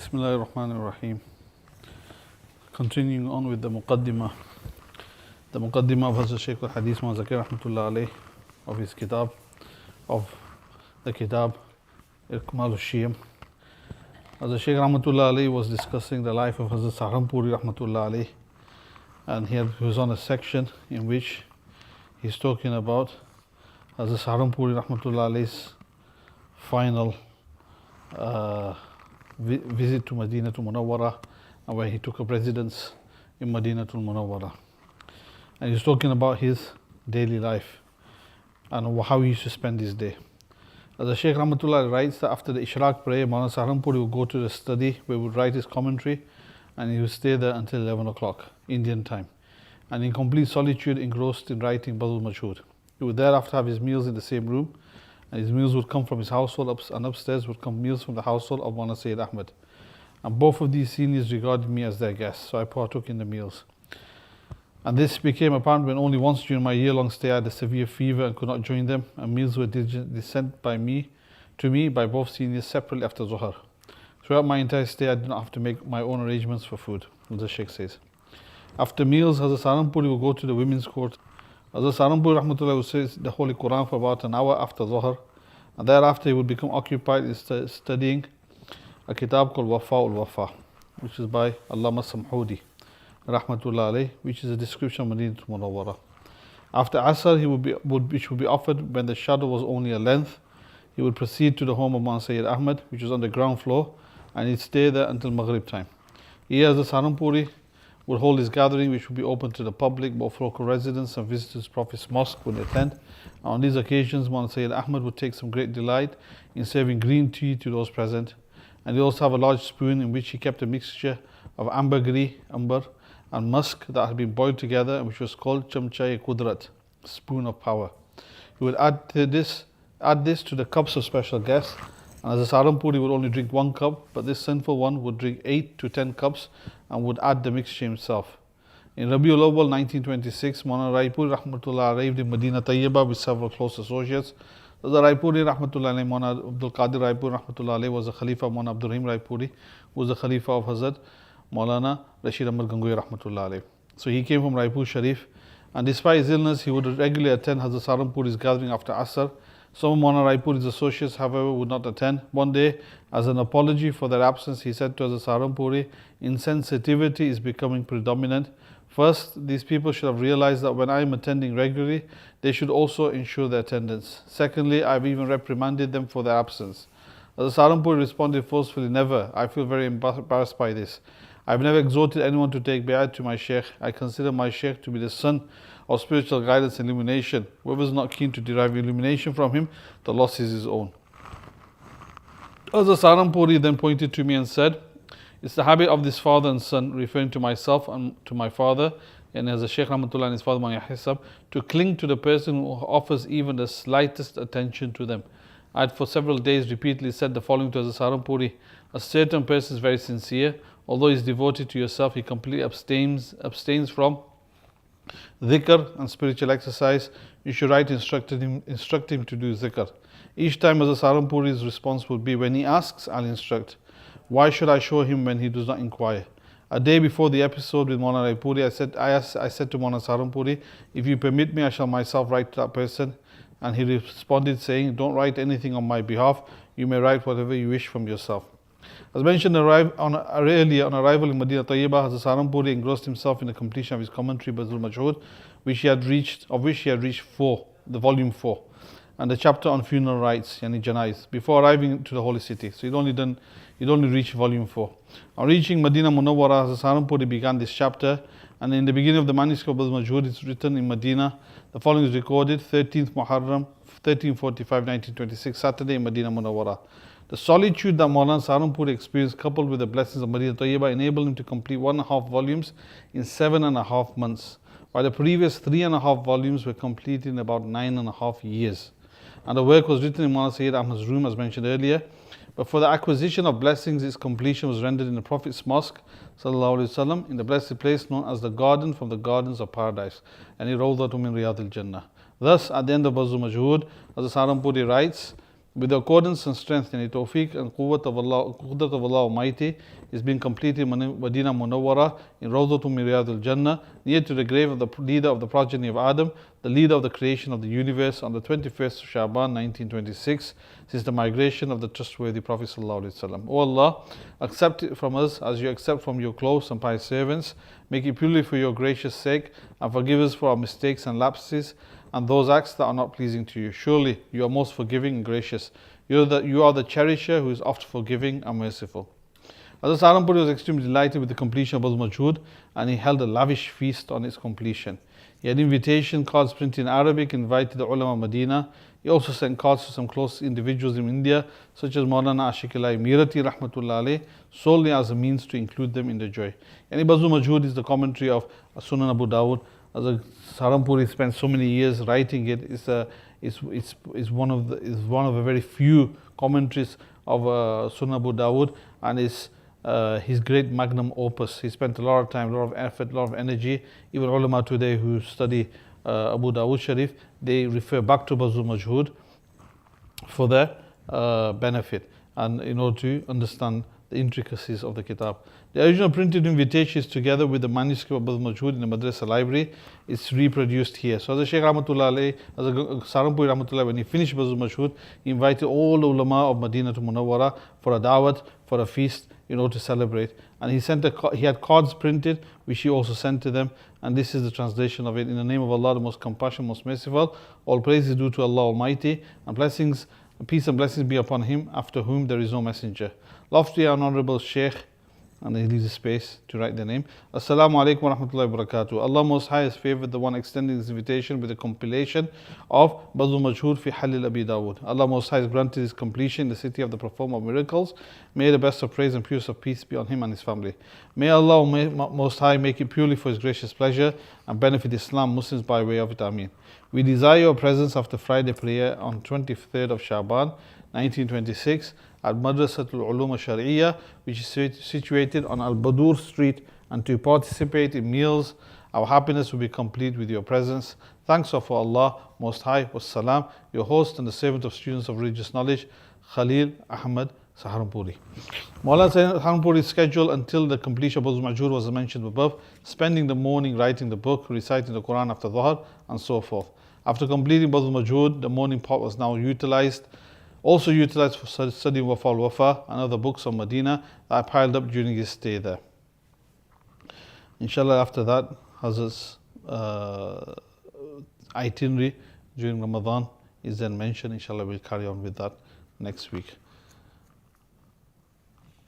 Bismillahir Rahmanir Rahim. Continuing on with the Muqaddimah. The Muqaddimah of Hazrat Shaykh al-Hadith Muhammad Zakir Rahmatullah alayh, of his kitab, of the kitab Ikmal al-Shiyam. Hazrat Shaykh Rahmatullah alayh was discussing the life of Hazrat Saharanpuri Rahmatullah alayh, and he was on a section in which he's talking about Hazrat Saharanpuri Rahmatullah alayh's final visit to Madinatul Munawwara, and where he took up residence in Madinatul Munawwara. And he's talking about his daily life and how he used to spend his day. As the Shaykh Rahmatullah writes that after the Ishraq prayer, Moulana Saharanpuri would go to the study where he would write his commentary, and he would stay there until 11 o'clock Indian time, and in complete solitude engrossed in writing Badul Majhood. He would thereafter have his meals in the same room, and his meals would come from his household, and upstairs would come meals from the household of Moulana Sayyid Ahmed. And both of these seniors regarded me as their guests, so I partook in the meals. And this became apparent when only once during my year-long stay I had a severe fever and could not join them, and meals were diligently sent to me by both seniors separately after Zuhr. Throughout my entire stay I did not have to make my own arrangements for food, as the Sheikh says. After meals, Hazrat Saharanpuri would go to the women's court. Hazrat Saharanpuri Rahmatullah would say the Holy Quran for about an hour after Zuhr, and thereafter he would become occupied in studying a kitab called Wafa'ul Wafa, which is by Allama Samhudi Rahmatullah alayh, which is a description of Madinatul Munawwara. After Asr, which would be offered when the shadow was only a length, he would proceed to the home of Moulana Sayyid Ahmed, which was on the ground floor, and he'd stay there until Maghrib time. Here, Hazrat Saharanpuri would hold his gathering, which would be open to the public. Both local residents and visitors to Prophet's mosque would attend. And on these occasions, Moulana Sayyid Ahmed would take some great delight in serving green tea to those present. And he also have a large spoon in which he kept a mixture of amber, and musk that had been boiled together, which was called Chamcha-e Qudrat, spoon of power. He would add this to the cups of special guests, and as a Saharanpuri would only drink 1 cup, but this sinful one would drink 8 to 10 cups and would add the mixture himself. In Rabiul Awwal 1926, Moulana Raipuri Rahmatullah arrived in Medina Tayyibah with several close associates. Hazrat Raipuri Rahmatullah alayhi, Moulana Abdul Qadir Raipuri Rahmatullah alayhi was the Khalifa of Moulana Abdul Rahim Raipuri, who was the Khalifa of Hazrat Moulana Rashid Ahmad Gangohi Rahmatullah alayhi. So he came from Raipur Sharif, and despite his illness, he would regularly attend Hazrat Saharanpuri's gathering after Asr. Some of Moulana Raipuri's associates, however, would not attend. One day, as an apology for their absence, he said to Hazrat Saharanpuri, "Insensitivity is becoming predominant. First, these people should have realized that when I am attending regularly, they should also ensure their attendance. Secondly, I have even reprimanded them for their absence." Hazrat Saharanpuri responded forcefully, "Never. I feel very embarrassed by this. I have never exhorted anyone to take bay'at to my Shaykh. I consider my Shaykh to be the son of spiritual guidance and illumination. Whoever is not keen to derive illumination from him, the loss is his own." Hazrat Saharanpuri then pointed to me and said, "It's the habit of this father and son," referring to myself and to my father, and as a Shaykh Rahmatullah and his father Mawlana Hisab, "to cling to the person who offers even the slightest attention to them." I had for several days repeatedly said the following to Hazrat Saharanpuri: "A certain person is very sincere. Although he is devoted to yourself, he completely abstains from Dhikr and spiritual exercise. You should write instruct him to do Dhikr." Each time Hazrat Saharanpuri's response would be, "When he asks, I'll instruct. Why should I show him when he does not inquire?" A day before the episode with Moulana Raipuri, I said to Moulana Saharanpuri, "If you permit me, I shall myself write to that person." And he responded saying, "Don't write anything on my behalf. You may write whatever you wish from yourself." As mentioned earlier, on arrival in Madinah Tayyibah, Hazrat Saharanpuri engrossed himself in the completion of his commentary Badul Majhood, of which he had reached the volume 4, and the chapter on funeral rites, yani janais, before arriving to the holy city. So he'd only reached volume 4. On reaching Madinah Munawwara, Hazrat Saharanpuri began this chapter, and in the beginning of the manuscript of Badul Majhood, it's written in Medina. The following is recorded: 13th Muharram 1345 1926, Saturday in Madinah Munawwara. The solitude that Moulana Saharanpuri experienced, coupled with the blessings of Madinah Tayyibah, enabled him to complete 1.5 volumes in 7.5 months, while the previous 3.5 volumes were completed in about 9.5 years. And the work was written in Moulana Sayyid Ahmad's room, as mentioned earlier. But for the acquisition of blessings, its completion was rendered in the Prophet's mosque, sallallahu alaihi wasallam, in the blessed place known as the garden from the gardens of paradise, and Rawdatun min Riyadil Jannah. Thus, at the end of Badul Majhood, Hazrat Saharanpuri writes With the accordance and strength and tawfiq and qudrat of Allah Almighty, is being completed in Madinah Munawwara in Rawdatul Riyadul Jannah, near to the grave of the leader of the progeny of Adam, the leader of the creation of the universe, on the 21st of Shaban 1926, since the migration of the trustworthy Prophet Sallallahu Alaihi Wasallam. O Allah, accept it from us as you accept from your close and pious servants. Make it purely for your gracious sake, and forgive us for our mistakes and lapses and those acts that are not pleasing to you. Surely you are most forgiving and gracious. You are the cherisher who is oft forgiving and merciful. Hazrat Saharanpuri was extremely delighted with the completion of Badr Majhood, and he held a lavish feast on its completion. He had invitation cards printed in Arabic, invited the ulama of Medina. He also sent cards to some close individuals in India, such as Moulana Ashiqullah Mirati Rahmatullah Alayh, solely as a means to include them in the joy. Yani Badr Majhood is the commentary of Sunan Abu Dawud. As Saharanpuri spent so many years writing it, is one of the very few commentaries of Sunan Abu Dawud, and is his great magnum opus. He spent a lot of time, a lot of effort, a lot of energy. Even ulama today who study Abu Dawud Sharif, they refer back to Badr Majhood for their benefit and in order to understand the intricacies of the kitab. The original printed invitation is together with the manuscript of Badr Majhood in the Madrasa library. It's reproduced here. So as Shaykh Rahmatullah Alayhi, as Saharanpuri Rahmatullah, when he finished Badr Majhood, he invited all the ulama of Madinah to Munawwara for a dawat, for a feast, in order to celebrate. And he had cards printed, which he also sent to them. And this is the translation of it. In the name of Allah, the most compassionate, most merciful. All praise is due to Allah Almighty, and peace and blessings be upon him, after whom there is no messenger. Lofty and honorable Shaykh, and he leaves a space to write their name. Assalamu alaikum wa rahmatullahi wa barakatuh. Allah Most High has favored the one extending this invitation with a compilation of Badr Majhood fi Halil Abi Dawud. Allah Most High has granted his completion in the city of the performer of miracles. May the best of praise and purest of peace be on him and his family. May Allah Most High make it purely for his gracious pleasure and benefit Islam, Muslims by way of it. Ameen. We desire your presence after Friday prayer on 23rd of Shaban 1926 at Madrasatul Ulum Shari'iyah, which is situated on Al-Badur Street, and to participate in meals. Our happiness will be complete with your presence. Thanks are for Allah Most High. Wassalam. Your host and the servant of students of religious knowledge, Khalil Ahmad Saharanpuri. Moulana Saharanpuri's schedule until the completion of Badr Majhood was mentioned above, spending the morning writing the book, reciting the Quran after Dhuhr, and so forth. After completing Badr Majhood, the morning part was now also utilized for studying Wafa al-Wafa and other books on Medina that I piled up during his stay there. Inshallah, after that, Hazrat's itinerary during Ramadan is then mentioned. Inshallah, we'll carry on with that next week.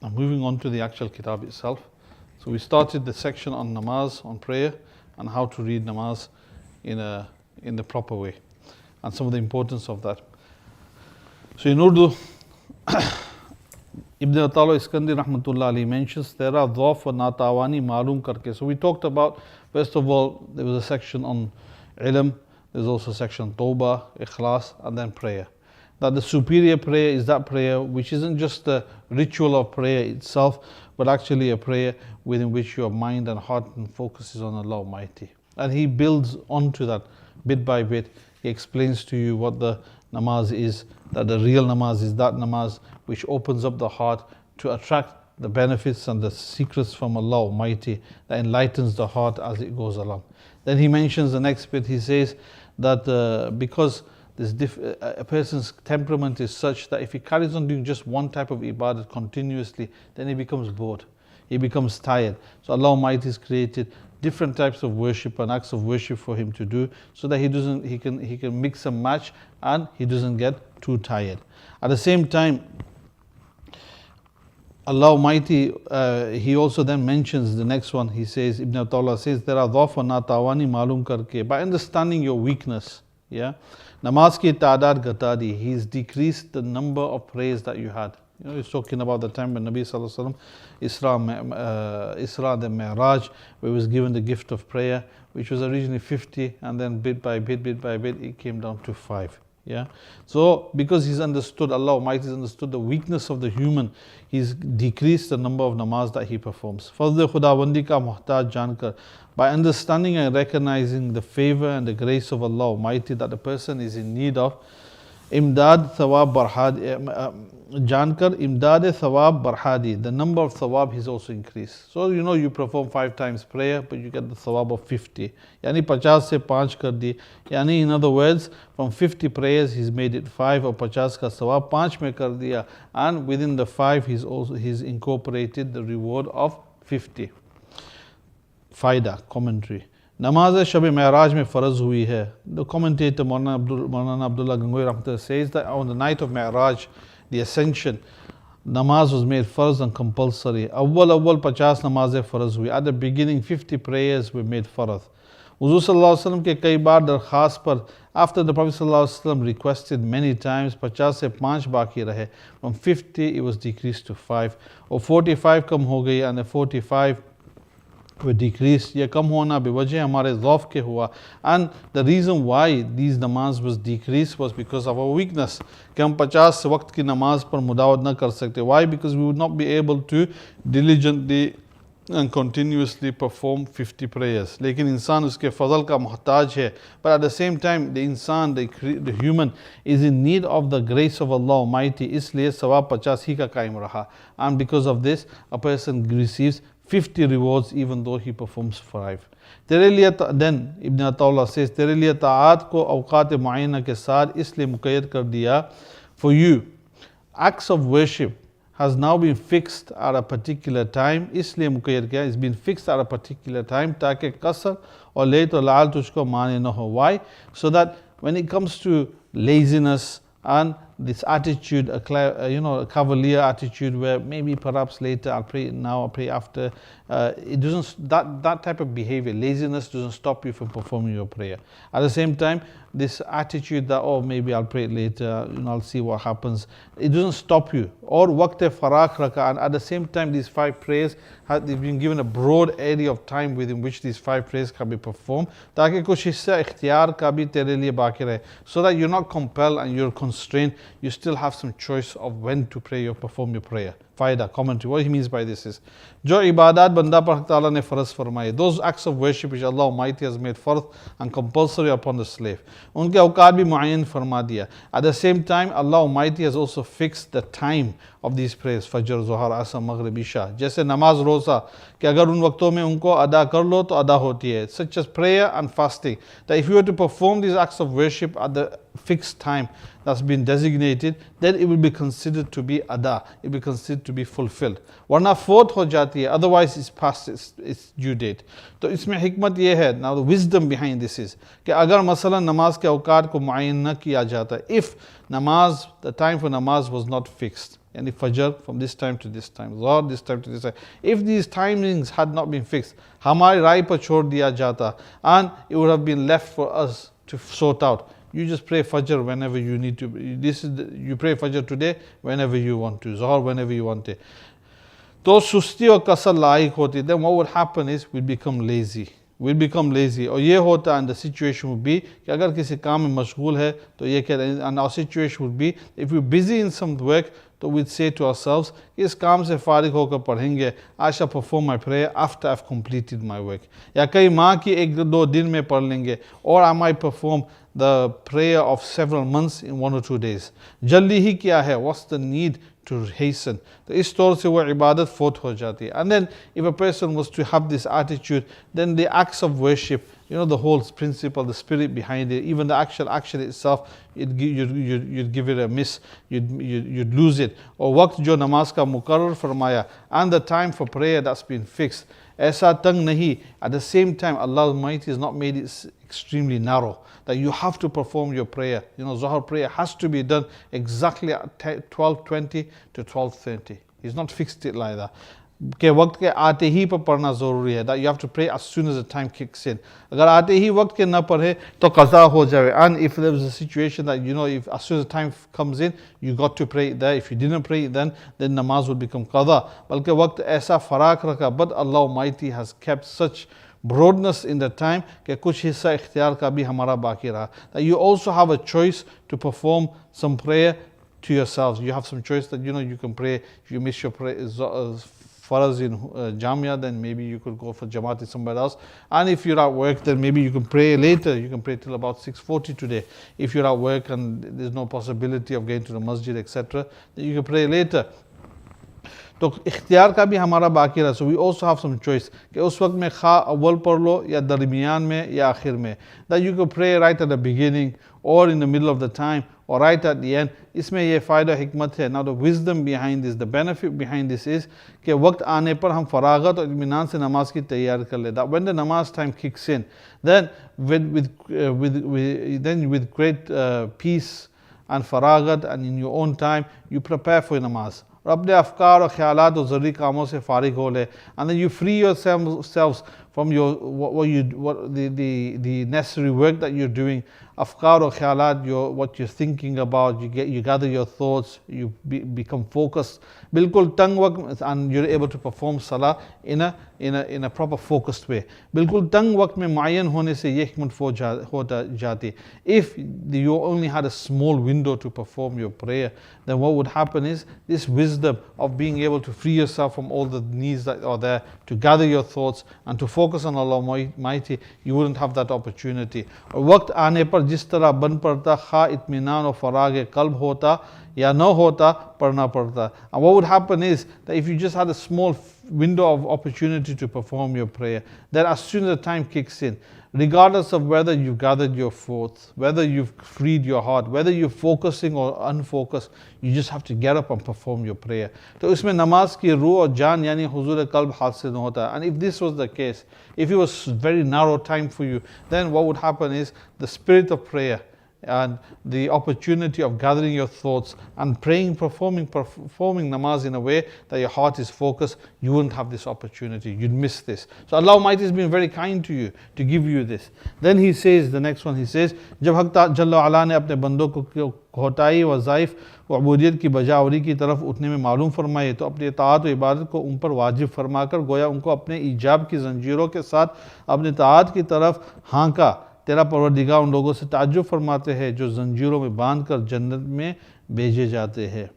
Now, moving on to the actual kitab itself. So we started the section on namaz, on prayer, and how to read namaz in the proper way, and some of the importance of that. So in Urdu, Ibn Atala Iskandar Rahmatullah Ali mentions there are dhaf wa natawani ma'lum karke. So we talked about, first of all, there was a section on ilm, there's also a section on tawbah, ikhlas, and then prayer. That the superior prayer is that prayer which isn't just the ritual of prayer itself, but actually a prayer within which your mind and heart and focus is on Allah Almighty. And he builds onto that bit by bit. He explains to you what the namaz is, that the real namaz is that namaz which opens up the heart to attract the benefits and the secrets from Allah Almighty, that enlightens the heart as it goes along. Then he mentions the next bit. He says that because a person's temperament is such that if he carries on doing just one type of ibadat continuously, then he becomes bored, he becomes tired. So Allah Almighty has created different types of worship and acts of worship for him to do, so that he can mix and match and he doesn't get too tired. At the same time, Allah Almighty, he also then mentions the next one. He says, Ibn Atawla says, there are dhaf wa natawani malum karke. By understanding your weakness, namaz ki ta'adad gatadi, he's decreased the number of prayers that you had. He's talking about the time when Nabi Sallallahu Alaihi Wasallam Isra the Mi'raj, where he was given the gift of prayer, which was originally 50, and then bit by bit, it came down to 5. So because he's understood, Allah Almighty has understood the weakness of the human, he's decreased the number of namaz that he performs. Fazl Khudawandi ka muhtaj jankar, by understanding and recognizing the favor and the grace of Allah Almighty that the person is in need of, Imdad Thawab Barhadi, Jankar Imdad Thawab Barhadi, the number of Thawab is also increased. So you perform 5 times prayer, but you get the Thawab of 50. Yani 50 se 5 kar di. Yani in other words, from 50 prayers he's made it 5, or 50 ka Thawab 5 mein kar diya. And within the 5 he's incorporated the reward of 50. Faida, commentary. Namaz Shab Mi'raj mein farz hui hai. The commentator Moulana Abdullah Gangohi Rahmatullah says that on the night of Mi'raj, the ascension, namaz was made farz and compulsory. Awwal 50 namaz farz hui. At the beginning 50 prayers were made farz. Huzur Sallallahu Alaihi Wasallam ke kai baar darkhas par, after the Prophet Sallallahu Alaihi Wasallam requested many times, 50 se 5 baki rahe. From 50 it was decreased to 5. Or 45 kam ho gayi, and 45 were decreased. Ye kam hona biwajah hamare dhaaf ke hua. And the reason why these namaz was decreased was because of our weakness. कि हम 50 वक्त की नमाज पर मुदावत ना कर सकते. Why? Because we would not be able to diligently and continuously perform 50 prayers. लेकिन इंसान उसके फजल का मोहताज है. But at the same time, the insan, the human, is in need of the grace of Allah Almighty. इसलिए सवाब 50 ही का कायम रहा. And because of this, a person receives 50 rewards even though he performs 5. तेरे लिए then Ibn Atawla says, तेरे लिए ताआत को औकात मुअय्यना के साथ इसलिए मुक़य्यद कर दिया. For you, acts of worship has now been fixed at a particular time. इसलिए मुक़य्यद किया, it's been fixed at a particular time ताकि कसर और लेट और लाल तुझको माने न हो. Why? So that when it comes to laziness and this attitude, a cavalier attitude where maybe perhaps later I'll pray now, I'll pray after, it doesn't, that type of behavior, laziness doesn't stop you from performing your prayer. At the same time, this attitude that, oh, maybe I'll pray later, I'll see what happens, it doesn't stop you. Or waqt faraq raka, and at the same time these 5 prayers they've been given a broad area of time within which these 5 prayers can be performed, ताकि कुछ हिस्सा इख्तियार का भी तेरे लिए बाकी रहे, so that you're not compelled and you're constrained. You still have some choice of when to pray or perform your prayer. Faida, commentary. What he means by this is, जो इबादत बंदा पर ताला ने फर्ज फरमाए, those acts of worship which Allah Almighty has made farz and compulsory upon the slave, उनके औकात भी मुअय्यन फरमा दिया. At the same time, Allah Almighty has also fixed the time of these prayers, Fajr, Zuhar, Asr, Maghrib, Isha. जैसे नमाज रोज़ा कि अगर उन वक्तों में उनको अदा कर लो तो अदा होती है. Such as prayer and fasting, that if you were to perform these acts of worship at the fixed time that's been designated, then it will be considered to be ada, it will be considered to be fulfilled. Warna fourth ho jati hai, otherwise it's past its due date. So isme hikmat ye hai, now the wisdom behind this is कि अगर मसलन नमाज के औकात को मुअय्यन न किया जाता, if namaz, the time for namaz was not fixed, and Fajr from this time to this time, Zuhr this time to this time, if these timings had not been fixed, हमारी राय पर छोड़ दिया जाता, and it would have been left for us to sort out. You just pray Fajr whenever you need to. You pray Fajr today whenever you want to, Zuhr whenever you want it. तो सुस्ती और कसर लायक होती, then what would happen is we'll become lazy. We'll become lazy. और ये होता, and the situation would be कि अगर किसी काम में मशगूल है तो ये कहते, and our situation would be if we're busy in some work, तो we'd say to ourselves, इस काम से फारिग होकर पढ़ेंगे, I shall perform my prayer after I've completed my work. या कई माह की 1-2 दिन में पढ़ लेंगे, or I might perform the prayer of several months in 1 or 2 days. जल्दी ही क्या है? What's the need to hasten? तो इस तौर से वो इबादत फोत हो जाती है. And then if a person was to have this attitude, then the acts of worship, the whole principle, the spirit behind it, even the actual action itself, you'd give it a miss, you'd lose it. Or waqt jo namaz ka muqarrar farmaya, and the time for prayer that's been fixed, aisa tang nahi. At the same time, Allah Almighty has not made it extremely narrow, that you have to perform your prayer. Zuhr prayer has to be done exactly at 12:20 to 12:30. He's not fixed it like that. के वक्त के आते ही पर पढ़ना ज़रूरी है, that you have to pray as soon as the time kicks in. अगर आते ही वक्त के ना पढ़े तो क़ज़ा हो जाए. And if there was a situation that if as soon as the time comes in you got to pray it there, if you didn't pray it then namaz would become क़ज़ा. बल्कि वक्त ऐसा फ़राक रखा, but Allah Almighty has kept such broadness in the time कि कुछ हिस्सा इख्तियार का भी हमारा बाकी रहा, that you also have a choice to perform some prayer to yourselves. You have some choice that you can pray if you miss your prayer faraz in Jamia, then maybe you could go for Jamaat somewhere else. And if you're at work, then maybe you can pray later. You can pray till about 6:40 today. If you're at work and there's no possibility of going to the masjid, etc., then you can pray later. तो इख्तियार का भी हमारा बाकी रहा. So we also have some choice कि उस वक्त में खा अव्वल पढ़ लो या दरमियान में या आखिर में. That you could pray right at the beginning or in the middle of the time or right at the end. इसमें ये फ़ायदा हिकमत है. Now the wisdom behind this, the benefit behind this is कि वक्त आने पर हम फरागत और इत्मीनान से नमाज की तैयार कर ले. That when the namaz time kicks in, then with great peace and faragat and in your own time, you prepare for your namaz. और अपने अफकार और ख्यालात और ज़रूरी कामों से फारिग हो ले. And then you free yourselves from the necessary work that you're doing. Afkar or khayalat, what you're thinking about, you gather your thoughts, you become focused. Bilkul tang waqt, and you're able to perform salah in a proper focused way. Bilkul tang waqt mein muayyan hone se ye hikmat hota jati. If you only had a small window to perform your prayer, then what would happen is this wisdom of being able to free yourself from all the needs that are there, to gather your thoughts and to focus on Allah Almighty, you wouldn't have that opportunity. और वक्त आने पर जिस तरह बन पड़ता खा इत्मीनान और फराग कल्ब होता या न होता पढ़ना पड़ता. And what would happen is that if you just had a small window of opportunity to perform your prayer, then as soon as the time kicks in, regardless of whether you've gathered your thoughts, whether you've freed your heart, whether you're focusing or unfocused, you just have to get up and perform your prayer. तो इसमें नमाज की रूह और जान यानी हुजूर कल्ब हासिल न होता. And if this was the case, if it was very narrow time for you, then what would happen is the spirit of prayer and the opportunity of gathering your thoughts and praying, performing namaz in a way that your heart is focused, you wouldn't have this opportunity. You'd miss this. So Allah Almighty has been very kind to you to give you this. Then He says, the next one, He says, जब हक़ जल्ल अला ने अपने बंदों को खोटाई वज़ाइफ व अबूदियत की बजावरी की तरफ उठने में मालूम फरमाए, तो अपनी इताअत व इबादत को उन पर वाजिब फरमाकर गोया उनको अपने ईजाब की जंजीरों के साथ अपनी इताअत की तरफ हाँका. तेरा परवरदिगार उन लोगों से ताज्जुब फरमाते हैं जो जंजीरों में बांध कर जन्नत में भेजे जाते हैं.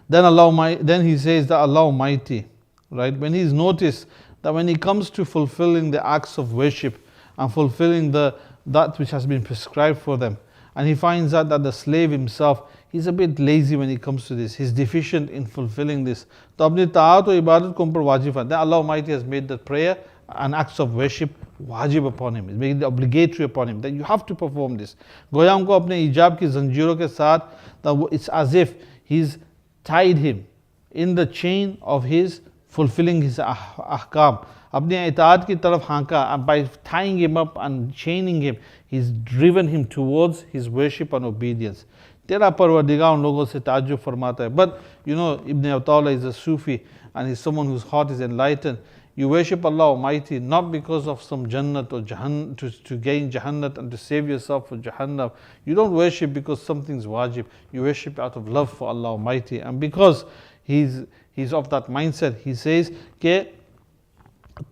Then He says that Allah Almighty, right, when He's noticed that when He comes to fulfilling the acts of worship and fulfilling that which has been prescribed for them, and He finds out that the slave himself, he's a bit lazy when it comes to this, he's deficient in fulfilling this, तो अपनी ताअत और इबादत को उन पर वाजिब है. Then Allah Almighty has made the prayer and acts of worship wajib upon him, it's making it obligatory upon him that you have to perform this. गोया उनको अपने ईजाब की जंजीरों के साथ, that it's as if He's tied him in the chain of his fulfilling his ahkam. अपनी इताअत की तरफ हाँका, and by tying him up and chaining him, He's driven him towards his worship and obedience. तेरा परवरदिगार उन लोगों से ताज्जुब फरमाता है. But you know, Ibn Atawla is a Sufi and he's someone whose heart is enlightened. You worship Allah Almighty not because of some Jannat or Jahannam, to gain Jahannat and to save yourself for Jahannam. You don't worship because something's wajib. You worship out of love for Allah Almighty. And because he's of that mindset, he says कि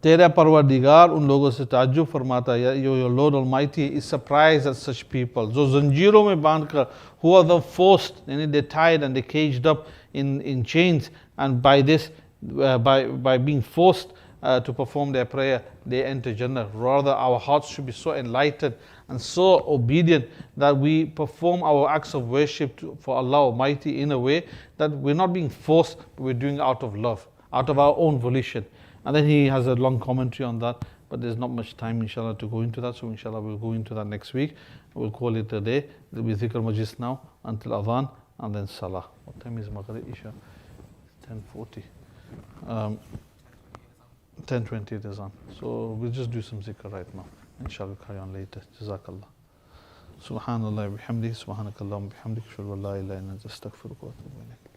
तेरा परवरदिगार उन लोगों से ताज्जुब फरमाता है. Your Lord Almighty is surprised at such people. जो जंजीरों में बांध कर, who are the forced, and they're tied and they're caged up in chains, and by this, by being forced to perform their prayer, they enter Jannah. Rather, our hearts should be so enlightened and so obedient that we perform our acts of worship for Allah Almighty in a way that we're not being forced, but we're doing out of love, out of our own volition. And then he has a long commentary on that, but there's not much time, inshallah, to go into that. So inshallah, we'll go into that next week. We'll call it a day. There'll be Dhikr Majlis now until Adhan, and then Salah. What time is Maghrib? Isha? 10:40. 10:20 it is on. So we'll just do some zikr right now. Inshallah, we'll carry on later. Jazakallah. Subhanallah, bihamdihi, subhanakallahum, bihamdik, shulwa la ilaha illa anta, astaghfiruka wa atubu ilayk.